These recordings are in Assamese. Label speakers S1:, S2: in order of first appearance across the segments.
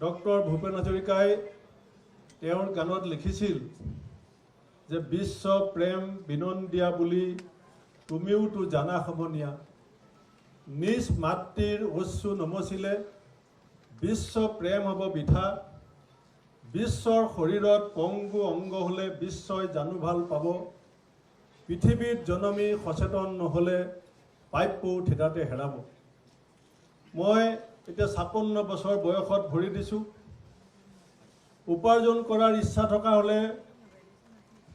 S1: ডক্টৰ ভূপেন হাজৰিকাই তেওঁৰ গানত লিখিছিল যে বিশ্ব প্ৰেম বিনন্দিয়া বুলি তুমিওতো জানা সমনীয়া, নিজ মাতৃৰ অশ্ৰু নমচিলে বিশ্ব প্ৰেম হ'ব বৃথা, বিশ্বৰ শৰীৰত পংগু অংগ হ'লে বিশ্বই জানো ভাল পাব, পৃথিৱীত জনমী সচেতন নহ'লে প্ৰাপ্যও থিতাতে হেৰাব। মই এতিয়া 56 বছৰ বয়সত ভৰি দিছোঁ। উপাৰ্জন কৰাৰ ইচ্ছা থকা হ'লে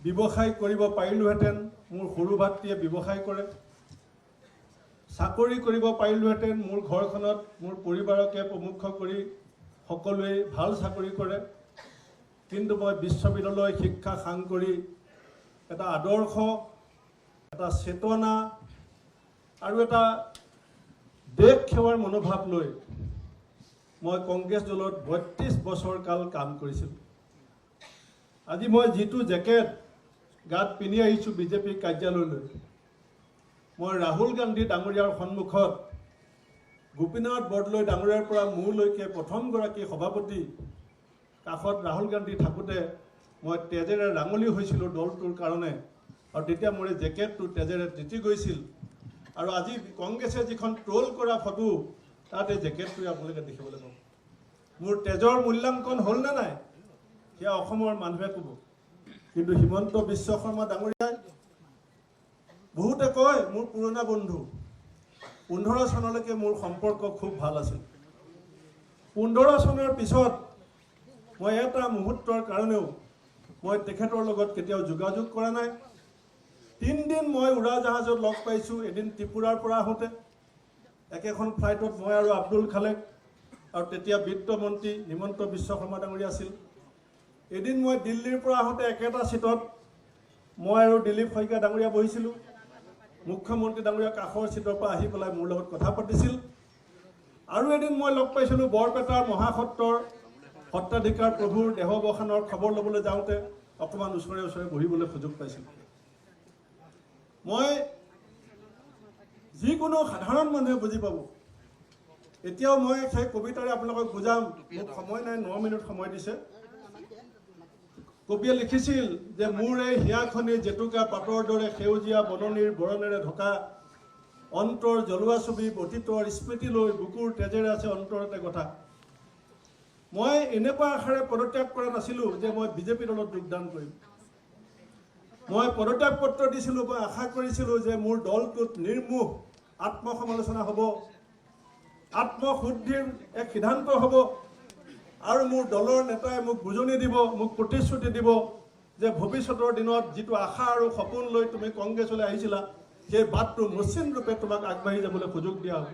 S1: ব্যৱসায় কৰিব পাৰিলোহেঁতেন। মোৰ সৰু ভাতৃয়ে ব্যৱসায় কৰে। চাকৰি কৰিব পাৰিলোহেঁতেন। মোৰ ঘৰখনত মোৰ পৰিবাৰকে প্ৰমুখ কৰি সকলোৱে ভাল চাকৰি কৰে। কিন্তু মই বিশ্ববিদ্যালয় শিক্ষা সাং কৰি এটা আদৰ্শ, এটা চেতনা আৰু এটা দেশ সেৱাৰ মনোভাৱ লৈ মই কংগ্ৰেছ দলত 32 বছৰ কাল কাম কৰিছিলোঁ। আজি মই যিটো জেকেট গাত পিন্ধি আহিছোঁ বিজেপি কাৰ্যালয়লৈ, মই ৰাহুল গান্ধী ডাঙৰীয়াৰ সন্মুখত গোপীনাথ বৰদলৈ ডাঙৰীয়াৰ পৰা মোৰলৈকে প্ৰথমগৰাকী সভাপতি কাষত ৰাহুল গান্ধী থাকোঁতে মই তেজেৰে ৰাঙলী হৈছিলোঁ দলটোৰ কাৰণে, আৰু তেতিয়া মোৰ জেকেটটো তেজেৰে তিতি গৈছিল। আৰু আজি কংগ্ৰেছে যিখন ট্ৰল কৰা ফটো তাত এই জেকেটটোৱে আপোনালোকে দেখিবলৈ পাব। মোৰ তেজৰ মূল্যাংকন হ'লনে নাই সেয়া অসমৰ মানুহে ক'ব। কিন্তু হিমন্ত বিশ্ব শৰ্মা ডাঙৰীয়াই, বহুতে কয় মোৰ পুৰণা বন্ধু, 15 চনলৈকে মোৰ সম্পৰ্ক খুব ভাল আছিল। 15 চনৰ পিছত মই এটা মুহূৰ্তৰ কাৰণেও মই তেখেতৰ লগত কেতিয়াও যোগাযোগ কৰা নাই। 3 দিন মই উৰাজাহাজত লগ পাইছোঁ। এদিন ত্ৰিপুৰাৰ পৰা আহোঁতে একেখন ফ্লাইটত মই আৰু আব্দুল খালেক আৰু তেতিয়া বিত্তমন্ত্ৰী হিমন্ত বিশ্ব শৰ্মা ডাঙৰীয়া আছিল। এদিন মই দিল্লীৰ পৰা আহোঁতে একেটা ছিটত মই আৰু দিলীপ শইকীয়া ডাঙৰীয়া বহিছিলোঁ। মুখ্যমন্ত্ৰী ডাঙৰীয়া কাষৰ ছিটৰ পৰা আহি পেলাই মোৰ লগত কথা পাতিছিল। আৰু এদিন মই লগ পাইছিলোঁ বৰপেটাৰ মহাসত্ৰৰ সত্ৰাধিকাৰ প্ৰভুৰ দেহাৱসানৰ খবৰ ল'বলৈ যাওঁতে অকণমান ওচৰে ওচৰে বহিবলৈ সুযোগ পাইছিলোঁ। মই যিকোনো সাধাৰণ মানুহে বুজি পাব। এতিয়াও মই সেই কবিতাৰে আপোনালোকক বুজাম, মোক সময় নাই, 9 মিনিট সময় দিছে। কবিয়ে লিখিছিল যে মোৰ এই হিয়াখনি জেতুকা পাতৰ দৰে সেউজীয়া বননিৰ বৰণেৰে ঢকা, অন্তৰ জ্বলোৱা ছবি অতীতৰ স্মৃতি লৈ বুকুৰ তেজেৰে আছে অন্তৰতে কথা। মই এনেকুৱা আশাৰে পদত্যাগ কৰা নাছিলোঁ যে মই বিজেপি দলত যোগদান কৰিম। মই পদত্যাগ পত্ৰ দিছিলোঁ, মই আশা কৰিছিলোঁ যে মোৰ দলটোত নিৰ্মোহ আত্মসমালোচনা হ'ব, আত্মশুদ্ধিৰ এক সিদ্ধান্ত হ'ব, আৰু মোৰ দলৰ নেতাই মোক বুজনি দিব, মোক প্ৰতিশ্ৰুতি দিব যে ভৱিষ্যতৰ দিনত যিটো আশা আৰু সপোন লৈ তুমি কংগ্ৰেছলৈ আহিছিলা সেই বাটটো মসৃণ ৰূপে তোমাক আগবাঢ়ি যাবলৈ সুযোগ দিয়া হ'ব।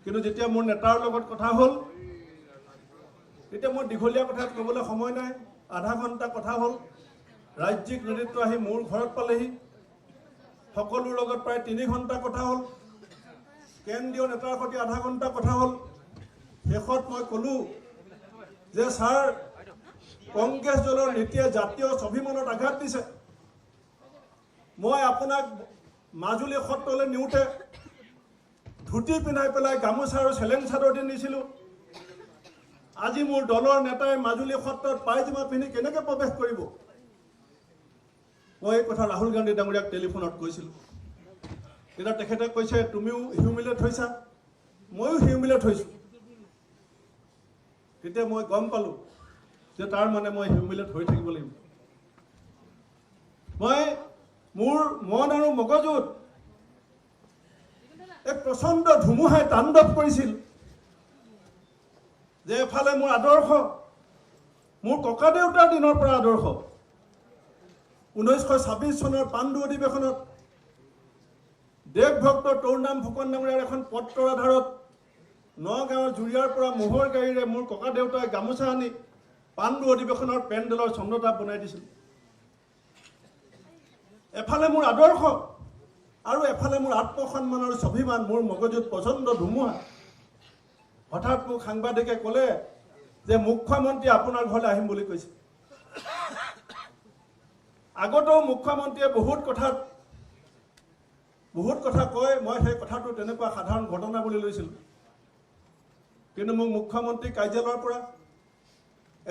S1: কিন্তু যেতিয়া মোৰ নেতাৰ লগত কথা হ'ল, তেতিয়া মই দীঘলীয়া কথা ক'বলৈ সময় নাই, আধা ঘণ্টা কথা হ'ল। ৰাজ্যিক নেতৃত্ব আহি মোৰ ঘৰত পালেহি, সকলোৰ লগত প্ৰায় 3 ঘণ্টা কথা হ'ল। কেন্দ্ৰীয় নেতাৰ সৈতে আধা ঘণ্টা কথা হ'ল। শেষত মই ক'লোঁ যে ছাৰ, কংগ্ৰেছ দলৰ নীতিয়ে জাতীয় স্বাভিমানত আঘাত দিছে। মই আপোনাক মাজুলী সত্ৰলৈ নিওঁতে ধুতি পিন্ধাই পেলাই গামোচা আৰু চেলেং চাদৰ দি নিছিলোঁ। আজি মোৰ দলৰ নেতাই মাজুলী সত্ৰত পায়জামা পিন্ধি কেনেকৈ প্ৰৱেশ কৰিব? মই এই কথা ৰাহুল গান্ধী ডাঙৰীয়াক টেলিফোনত কৈছিলোঁ। তেতিয়া তেখেতে কৈছে তুমিও হিউমিলেট হৈছা, ময়ো হিউমিলেট হৈছোঁ। তেতিয়া মই গম পালোঁ যে তাৰ মানে মই হিউমিলেট হৈ থাকিব লাগিব। মই মোৰ মন আৰু মগজুত এক প্ৰচণ্ড ধুমুহাই তাণ্ডৱ কৰিছিল যে এফালে মোৰ আদৰ্শ, মোৰ ককা দেউতাৰ দিনৰ পৰা আদৰ্শ। 1926 চনৰ পাণ্ডু অধিৱেশনত দেশভক্ত তৰুণৰাম ফুকন ডাঙৰীয়াৰ এখন পত্ৰৰ আধাৰত নগাঁৱৰ জুৰিয়াৰ পৰা মোহৰ গাড়ীৰে মোৰ ককা দেউতাই গামোচা আনি পাণ্ডু অধিৱেশনৰ পেণ্ডেলৰ চন্দ্ৰতা বনাই দিছিল। এফালে মোৰ আদৰ্শ আৰু এফালে মোৰ আত্মসন্মান আৰু স্বাভিমান, মোৰ মগজুত প্ৰচণ্ড ধুমুহা। হঠাৎ মোক সাংবাদিকে ক'লে যে মুখ্যমন্ত্ৰী আপোনাৰ ঘৰলৈ আহিম বুলি কৈছে। আগতেও মুখ্যমন্ত্ৰীয়ে বহুত কথা কয়, মই সেই কথাটো তেনেকুৱা সাধাৰণ ঘটনা বুলি লৈছিলোঁ। কিন্তু মোক মুখ্যমন্ত্ৰী কাৰ্যালয়ৰ পৰা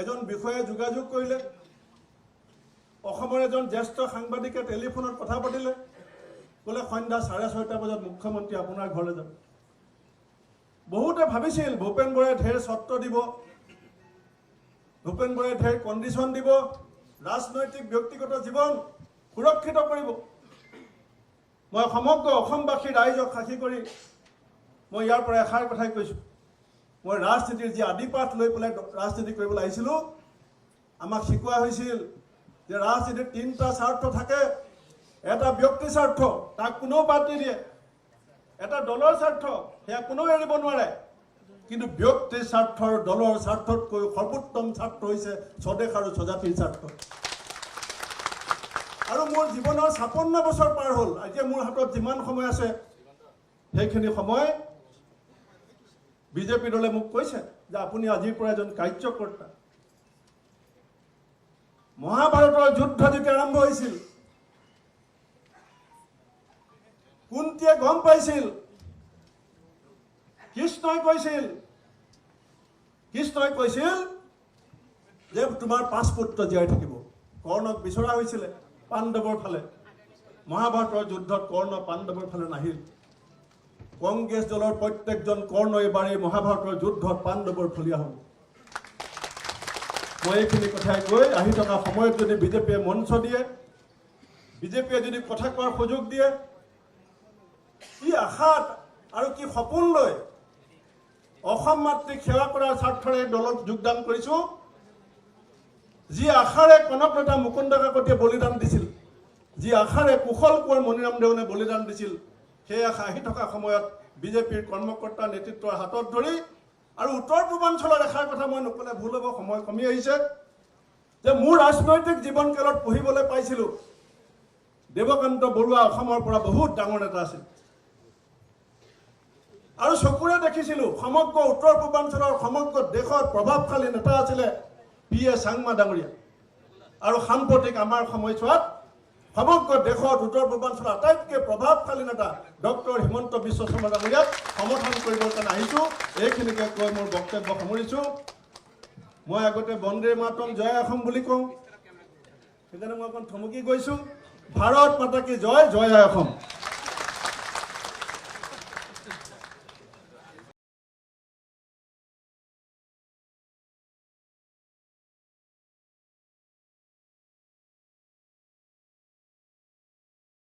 S1: এজন বিষয়াই যোগাযোগ কৰিলে, অসমৰ এজন জ্যেষ্ঠ সাংবাদিকে টেলিফোনত কথা পাতিলে, ক'লে সন্ধ্যা 6:30 বজাত মুখ্যমন্ত্ৰী আপোনাৰ ঘৰলৈ যাব। বহুতে ভাবিছিল ভূপেন বৰাই ঢেৰ চৰ্ত দিব, ভূপেন বৰাই ঢেৰ কণ্ডিশ্যন দিব, ৰাজনৈতিক ব্যক্তিগত জীৱন সুৰক্ষিত কৰিব। মই সমগ্ৰ অসমবাসী ৰাইজক সাক্ষী কৰি মই ইয়াৰ পৰা এষাৰ কথাই কৈছোঁ, মই ৰাজনীতিৰ যি আদিপাঠ লৈ পেলাই ৰাজনীতি কৰিবলৈ আহিছিলোঁ, আমাক শিকোৱা হৈছিল যে ৰাজনীতিৰ 3টা স্বাৰ্থ থাকে। এটা ব্যক্তি স্বাৰ্থ, তাক কোনেও বাদ নিদিয়ে। এটা দলৰ স্বাৰ্থ, সেয়া কোনেও এৰিব নোৱাৰে। কিন্তু ব্যক্তিৰ স্বাৰ্থৰ দলৰ স্বাৰ্থতকৈ সৰ্বোত্তম স্বাৰ্থ হৈছে স্বদেশ আৰু স্বজাতিৰ স্বাৰ্থ। আৰু মোৰ জীৱনৰ 56 বছৰ পাৰ হ'ল। আজি মোৰ হাতত যিমান সময় আছে সেইখিনি সময় বিজেপি দলে মোক কৈছে যে আপুনি আজিৰ পৰা এজন কাৰ্যকৰ্তা। মহাভাৰতৰ যুদ্ধ যেতিয়া আৰম্ভ হৈছিল, কুন্তীয়ে গম পাইছিল, কৃষ্ণই কৈছিল যে তোমাৰ 5 পুত্ৰ জীয়াই থাকিব। কৰ্ণক বিচৰা হৈছিলে পাণ্ডৱৰ ফালে। মহাভাৰতৰ যুদ্ধত কৰ্ণ পাণ্ডৱৰ ফালে নাহিল। কংগ্ৰেছ দলৰ প্ৰত্যেকজন কৰ্ণ এইবাৰ এই মহাভাৰতৰ যুদ্ধত পাণ্ডৱৰ ফলীয়া হ'ল। মই এইখিনি কথাই কৈ আহি থকা সময়ত যদি বিজেপিয়ে মঞ্চ দিয়ে, বিজেপিয়ে যদি কথা কোৱাৰ সুযোগ দিয়ে, কি আশাত আৰু কি সপোন লৈ অসম মাতৃক সেৱা কৰাৰ স্বাৰ্থৰে দলত যোগদান কৰিছোঁ, যি আশাৰে কনকলতা মুকুন্দ কাকতিয়ে বলিদান দিছিল, যি আশাৰে কুশল কোঁৱৰ মণিৰাম দেৱানে বলিদান দিছিল, সেই আশা আহি থকা সময়ত বিজেপিৰ কৰ্মকৰ্তা নেতৃত্বৰ হাতত ধৰি আৰু উত্তৰ পূৰ্বাঞ্চলৰ এষাৰ কথা মই নকলে ভুল হ'ব, সময় কমি আহিছে, যে মোৰ ৰাজনৈতিক জীৱনকালত পঢ়িবলৈ পাইছিলোঁ দেৱকান্ত বৰুৱা অসমৰ পৰা বহুত ডাঙৰ নেতা আছিল। আৰু চকুৰে দেখিছিলোঁ সমগ্ৰ উত্তৰ পূৰ্বাঞ্চলৰ সমগ্ৰ দেশৰ প্ৰভাৱশালী নেতা আছিলে P.A. চাংমা ডাঙৰীয়া। আৰু সাম্প্ৰতিক আমাৰ সময়ছোৱাত সমগ্ৰ দেশত উত্তৰ পূৰ্বাঞ্চলৰ আটাইতকৈ প্ৰভাৱশালী নেতা ডক্টৰ হিমন্ত বিশ্ব শৰ্মা ডাঙৰীয়াক সমৰ্থন কৰিবৰ কাৰণে আহিছোঁ। এইখিনিকে কৈ মোৰ বক্তব্য সামৰিছোঁ। মই আগতে বন্দে মাতৰম জয় অসম বুলি কওঁ, সেইকাৰণে মই অকণ থমকি গৈছোঁ। ভাৰত মাতা কি জয়, জয় অসম।